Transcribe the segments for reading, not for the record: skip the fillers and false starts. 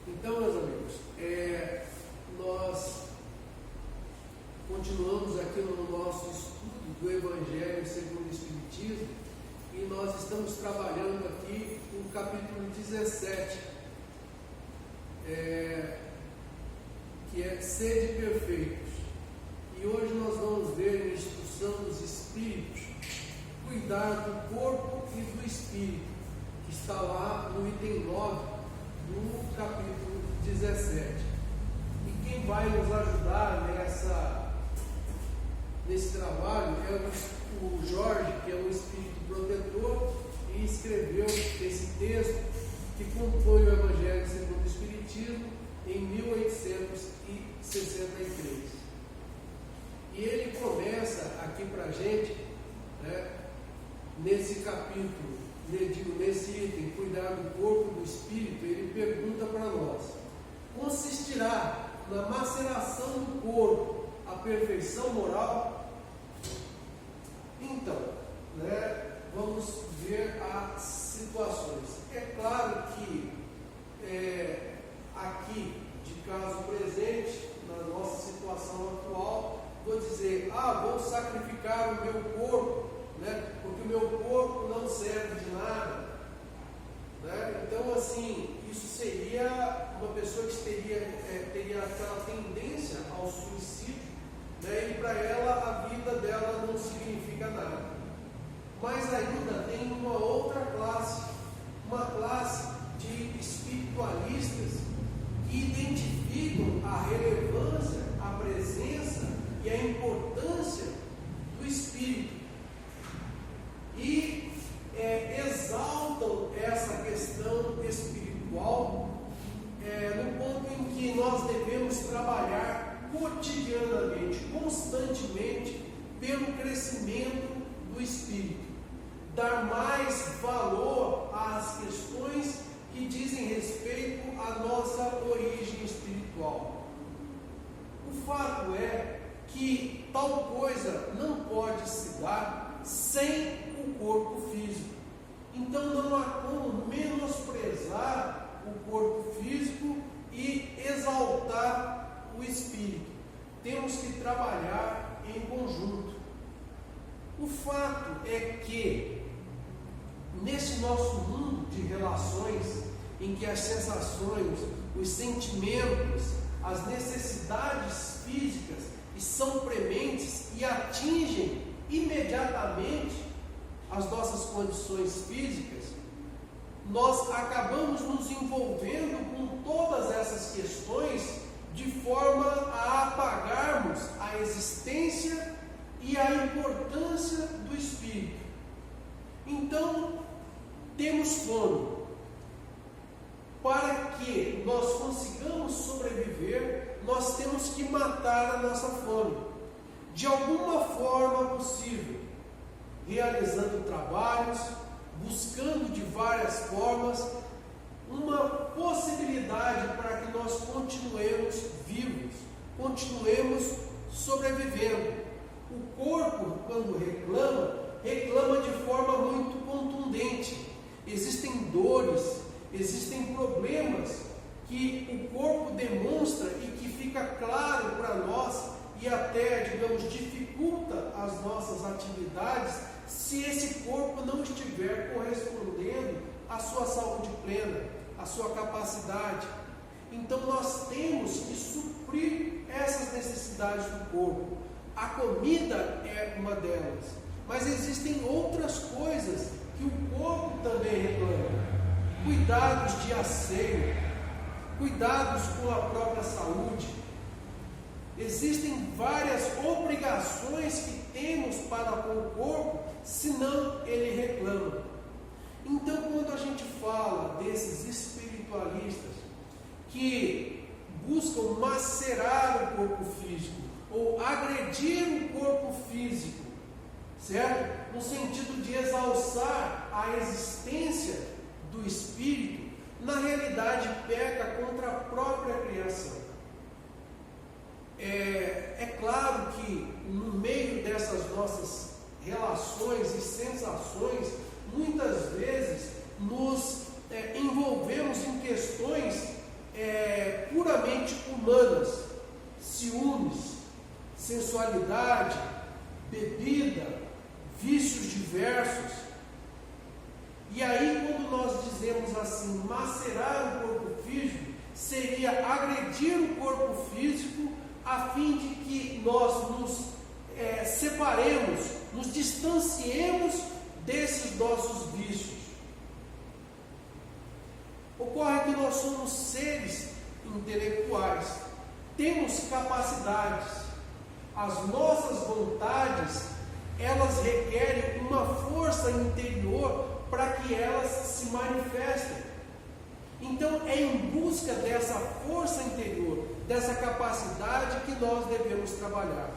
Então, meus amigos, nós continuamos aqui no nosso estudo do Evangelho segundo o Espiritismo e nós estamos trabalhando aqui o capítulo 17, que é Sede Perfeitos. E hoje nós vamos ver a instrução dos Espíritos, cuidar do corpo e do Espírito, que está lá no item 9 do capítulo 17. E quem vai nos ajudar nesse trabalho é o Jorge, que é um espírito protetor e escreveu esse texto que compõe o Evangelho segundo o Espiritismo em 1863. E ele começa aqui para a gente, nesse capítulo, nesse item, cuidar do corpo e do espírito, ele pergunta para nós: consistirá na maceração do corpo a perfeição moral? Então, vamos ver as situações. É claro que aqui, de caso presente, na nossa situação atual, vou dizer, vou sacrificar o meu corpo, porque o meu corpo não serve de nada. Então, assim, isso seria uma pessoa que teria aquela tendência ao suicídio, e para ela a vida dela não significa nada. Mas ainda tem uma outra classe, uma classe de espiritualistas que identificam a relevância, a presença e a importância do espírito e exaltam essa questão espiritual no ponto em que nós devemos trabalhar cotidianamente, constantemente, pelo crescimento do espírito, dar mais valor às questões que dizem respeito à nossa origem espiritual. O fato é que tal coisa não pode se dar sem o corpo físico. Então não há como menosprezar o corpo físico e exaltar o espírito. Temos que trabalhar em conjunto. O fato é que nesse nosso mundo de relações, em que as sensações, os sentimentos, as necessidades físicas são prementes e atingem imediatamente as nossas condições físicas, nós acabamos nos envolvendo com todas essas questões de forma a apagarmos a existência e a importância do espírito. Então, temos fome. Para que nós consigamos sobreviver, nós temos que matar a nossa fome, de alguma forma possível, realizando trabalhos, buscando de várias formas uma possibilidade para que nós continuemos vivos, continuemos sobrevivendo. O corpo, quando reclama de forma muito contundente. Existem dores, existem problemas que o corpo demonstra e que fica claro para nós e até, digamos, dificulta as nossas atividades se esse corpo não estiver correspondendo à sua saúde plena, à sua capacidade. Então nós temos que suprir essas necessidades do corpo. A comida é uma delas, mas existem outras coisas que o corpo também reclama. Cuidados de asseio, cuidados com a própria saúde. Existem várias obrigações que temos para com o corpo, senão ele reclama. Então, quando a gente fala desses espiritualistas que buscam macerar o corpo físico ou agredir o corpo físico, certo? No sentido de exalçar a existência do espírito, na realidade peca contra a própria criação. É claro que no meio dessas nossas relações e sensações, muitas vezes nos envolvemos em questões humanas, ciúmes, sensualidade, bebida, vícios diversos. E aí, quando nós dizemos assim, macerar o corpo físico, seria agredir o corpo físico a fim de que nós nos separemos, nos distanciemos desses nossos vícios. Ocorre que nós somos seres intelectuais, temos capacidades, as nossas vontades, elas requerem uma força interior para que elas se manifestem. Então é em busca dessa força interior, dessa capacidade que nós devemos trabalhar.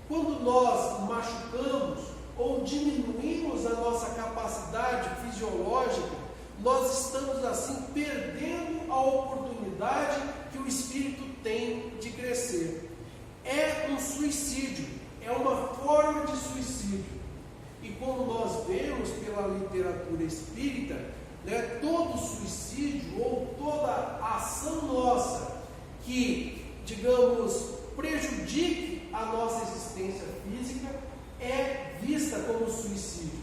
Quando nós machucamos ou diminuímos a nossa capacidade fisiológica, nós estamos assim perdendo a oportunidade que o espírito tem de crescer. É um suicídio, é uma forma de suicídio. E como nós vemos pela literatura espírita, todo suicídio ou toda ação nossa que, digamos, prejudique a nossa existência física é vista como suicídio.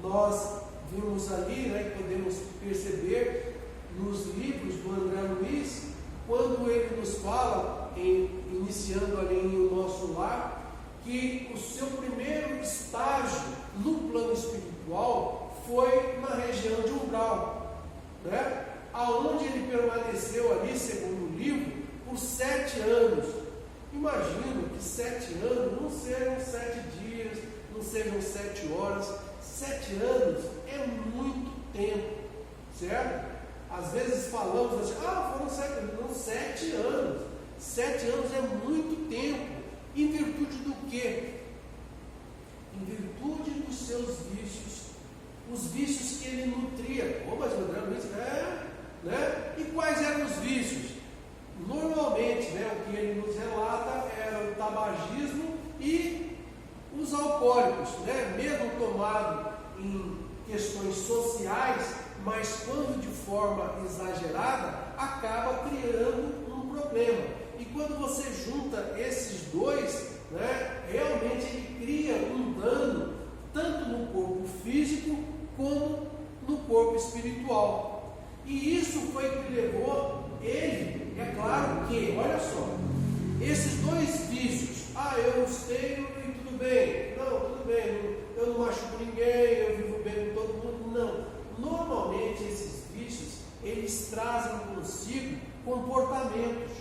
Nós vimos ali, podemos perceber nos livros do André Luiz, quando ele nos fala, iniciando ali em O Nosso Lar, que o seu primeiro estágio no plano espiritual foi na região de umbral, aonde ele permaneceu ali, segundo o livro, por 7 anos. Imagino que 7 anos não sejam 7 dias, não sejam 7 horas. 7 anos é muito tempo, certo? Às vezes falamos assim, foram 7 anos. Não, 7 anos. 7 anos é muito tempo. Em virtude do quê? Em virtude dos seus vícios, os vícios que ele nutria. Mas o André Luiz, E quais eram os vícios? Normalmente, o que ele nos relata era o tabagismo e os alcoólicos, mesmo tomado em questões sociais, mas quando de forma exagerada, acaba criando um problema. E quando você junta esses dois, realmente ele cria um dano, tanto no corpo físico, como no corpo espiritual. E isso foi o que levou ele, é claro que, olha só, esses dois vícios, eu tenho e tudo bem, eu não machuco ninguém, eu vivo bem com todo mundo, não. Normalmente esses vícios, eles trazem consigo comportamentos,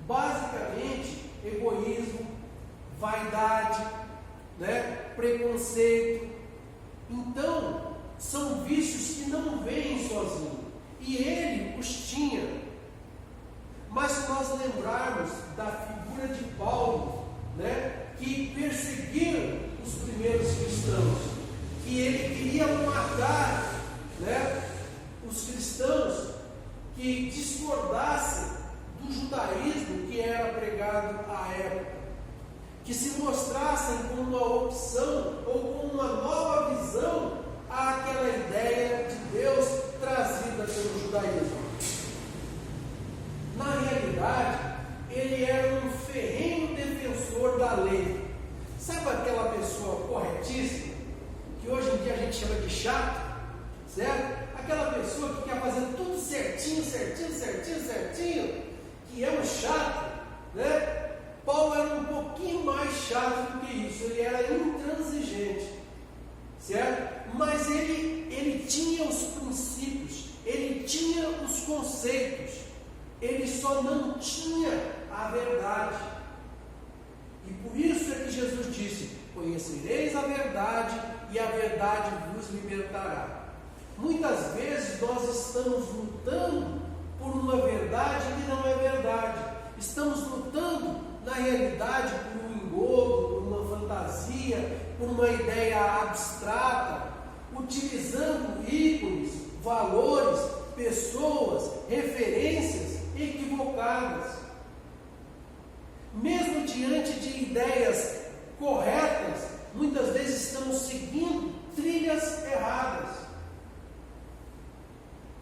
basicamente egoísmo, vaidade, preconceito. Então, são vícios que não vêm sozinhos, e ele os tinha. Mas se nós lembrarmos da figura de Paulo, que perseguiram os primeiros cristãos, que ele queria matar os cristãos que discordassem do judaísmo que era pregado à época, que se mostrassem como uma opção ou como uma nova visão àquela ideia de Deus trazida pelo judaísmo. Na realidade, ele era um ferrenho defensor da lei. Sabe aquela pessoa corretíssima, que hoje em dia a gente chama de chato, certo? Aquela pessoa que quer fazer tudo certinho, que é um chato, Paulo era um pouquinho mais chato do que isso, ele era intransigente, certo? Mas ele tinha os princípios, ele tinha os conceitos, ele só não tinha a verdade. E por isso é que Jesus disse: conhecereis a verdade e a verdade vos libertará. Muitas vezes nós estamos lutando por uma verdade que não é verdade. Estamos lutando, na realidade, por um engodo, por uma fantasia, por uma ideia abstrata, utilizando ícones, valores, pessoas, referências equivocadas. Mesmo diante de ideias corretas, muitas vezes estamos seguindo trilhas erradas.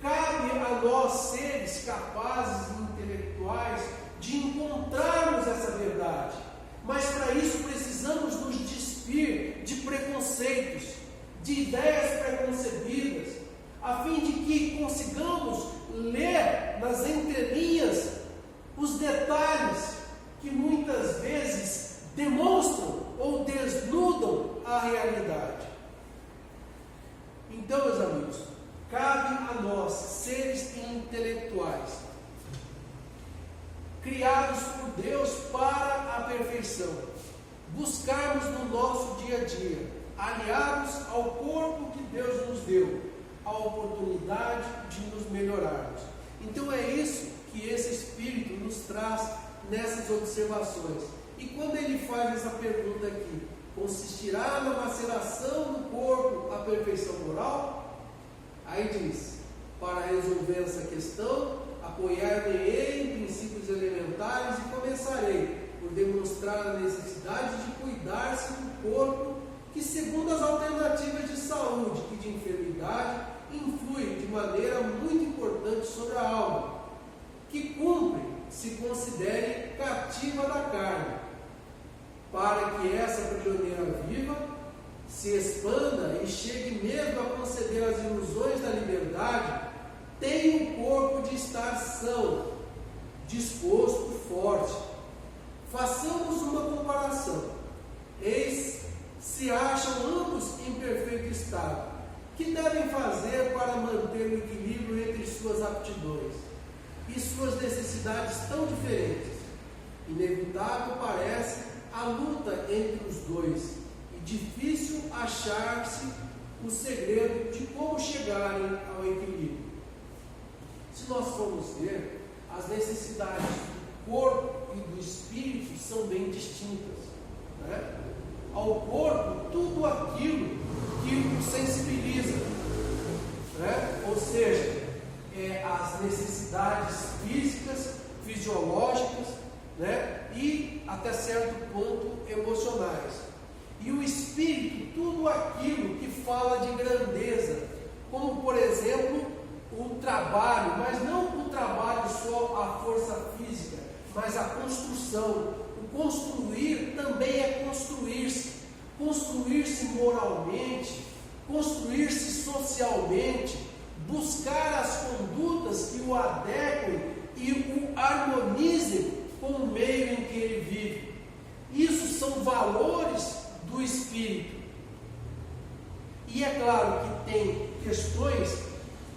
Cabe a a nós, seres capazes e intelectuais, de encontrarmos essa verdade. Mas para isso precisamos nos despir de preconceitos, de ideias preconcebidas, a fim de que consigamos ler nas entrelinhas os detalhes que muitas vezes demonstram ou desnudam a realidade. Então, meus amigos, cabe a nós, seres intelectuais, criados por Deus para a perfeição, buscarmos no nosso dia a dia, aliados ao corpo que Deus nos deu, a oportunidade de nos melhorarmos. Então é isso que esse Espírito nos traz nessas observações. E quando ele faz essa pergunta aqui, consistirá na maceração do corpo a perfeição moral? Aí diz, para resolver essa questão, apoiar-me-ei em princípios elementares e começarei por demonstrar a necessidade de cuidar-se do corpo que, segundo as alternativas de saúde e de enfermidade, influi de maneira muito importante sobre a alma, que cumpre se considere cativa da carne, para que essa prisioneira viva se expanda e chegue mesmo a conceder as ilusões da liberdade, tem o corpo de estar são, disposto, forte. Façamos uma comparação. Eis se acham ambos em perfeito estado. Que devem fazer para manter o equilíbrio entre suas aptidões e suas necessidades tão diferentes? Inevitável parece a luta entre os dois e difícil achar-se o segredo de como chegarem ao equilíbrio. Se nós formos ver, as necessidades do corpo e do espírito são bem distintas, né? Ao corpo, tudo aquilo que o sensibiliza, né? Ou seja, as necessidades físicas, fisiológicas, né? E até certo ponto emocionais. E o espírito, tudo aquilo que fala de grandeza, como por exemplo o trabalho, mas não o trabalho só a força física, mas a construção. O construir também é construir-se. Construir-se moralmente, construir-se socialmente, buscar as condutas que o adequem e o harmonizem com o meio em que ele vive. Isso são valores do espírito. E é claro que tem questões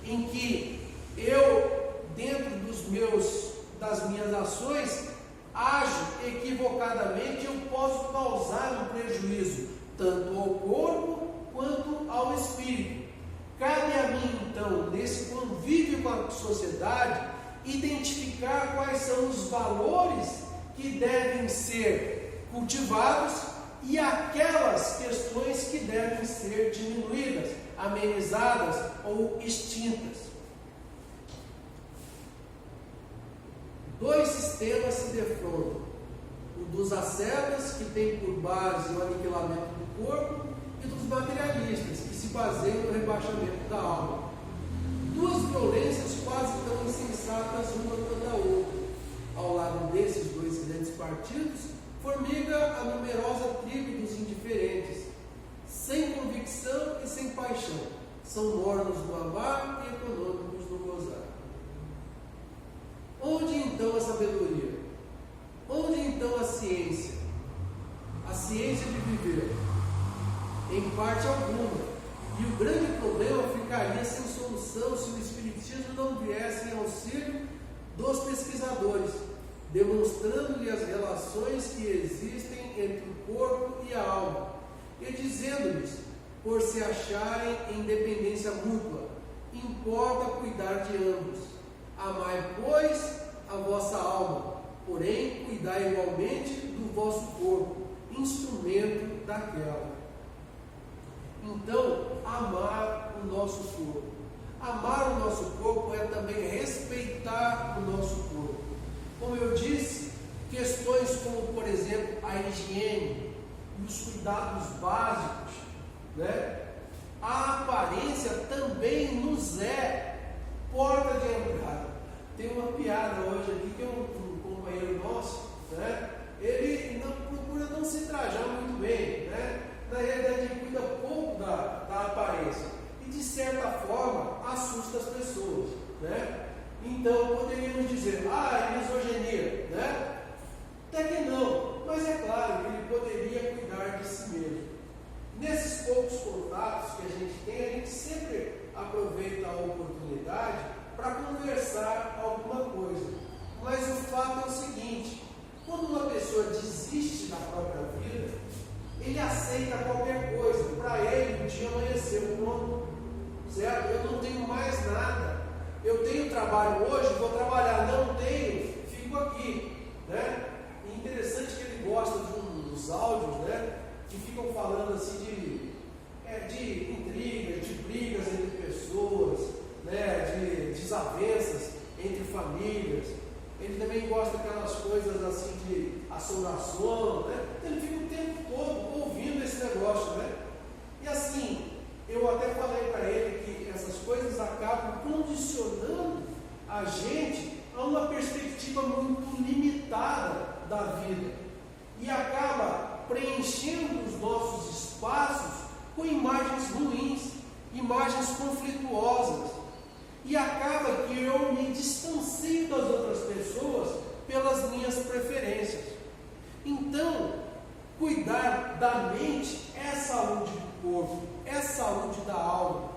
em que eu, dentro das minhas ações, ajo equivocadamente, eu posso causar um prejuízo tanto ao corpo quanto ao espírito. Cabe a mim, então, nesse convívio com a sociedade, identificar quais são os valores que devem ser cultivados e aquelas questões que devem ser diminuídas, amenizadas ou extintas. Dois sistemas se defrontam: o dos ascetas, que tem por base o aniquilamento do corpo, e dos materialistas, que se baseiam no rebaixamento da alma. Duas violências quase tão insensatas uma quanto a outra. Ao lado desses dois grandes partidos, formiga a numerosa tribo dos indiferentes, sem convicção e sem paixão. São mornos no amar e econômicos no gozar. Onde então a sabedoria? Onde então a ciência? A ciência de viver? Em parte alguma. E o grande problema ficaria sem solução se o Espiritismo não viesse em auxílio dos pesquisadores, demonstrando-lhe as relações que existem entre o corpo e a alma, e dizendo-lhes, por se acharem em dependência mútua, importa cuidar de ambos. Amai, pois, a vossa alma, porém, cuidai igualmente do vosso corpo, instrumento daquela. Então, amar o nosso corpo. Amar o nosso corpo é também respeitar o nosso corpo. Como eu disse, questões como, por exemplo, a higiene e os cuidados básicos, né? A aparência também nos é porta de piada hoje aqui, que um companheiro nosso, né? Ele procura não se trajar muito bem, né? Na realidade, ele cuida pouco da aparência e, de certa forma, assusta as pessoas, né? Então, poderíamos dizer, é misoginia, né? Até que não, mas é claro que ele poderia cuidar de si mesmo. Nesses poucos contatos que a gente sempre aproveita a oportunidade para conversar alguma coisa. Mas o fato é o seguinte: quando uma pessoa desiste da própria vida, ele aceita qualquer coisa. Para ele, o dia amanheceu, pronto. Certo? Eu não tenho mais nada. Eu tenho trabalho hoje, vou trabalhar. Não tenho, fico aqui. Né? E interessante que ele gosta de uns áudios, né, que ficam falando assim de intrigas, de brigas entre pessoas, né, de desavenças entre famílias. Ele também gosta daquelas coisas assim de assombração, né? Ele fica o tempo todo ouvindo esse negócio, né? E assim, eu até falei para ele que essas coisas acabam condicionando a gente a uma perspectiva muito limitada da vida e acaba preenchendo os nossos espaços com imagens ruins, imagens conflituosas, e acaba que eu me distancio das outras pessoas pelas minhas preferências. Então, cuidar da mente é saúde do corpo, é saúde da alma.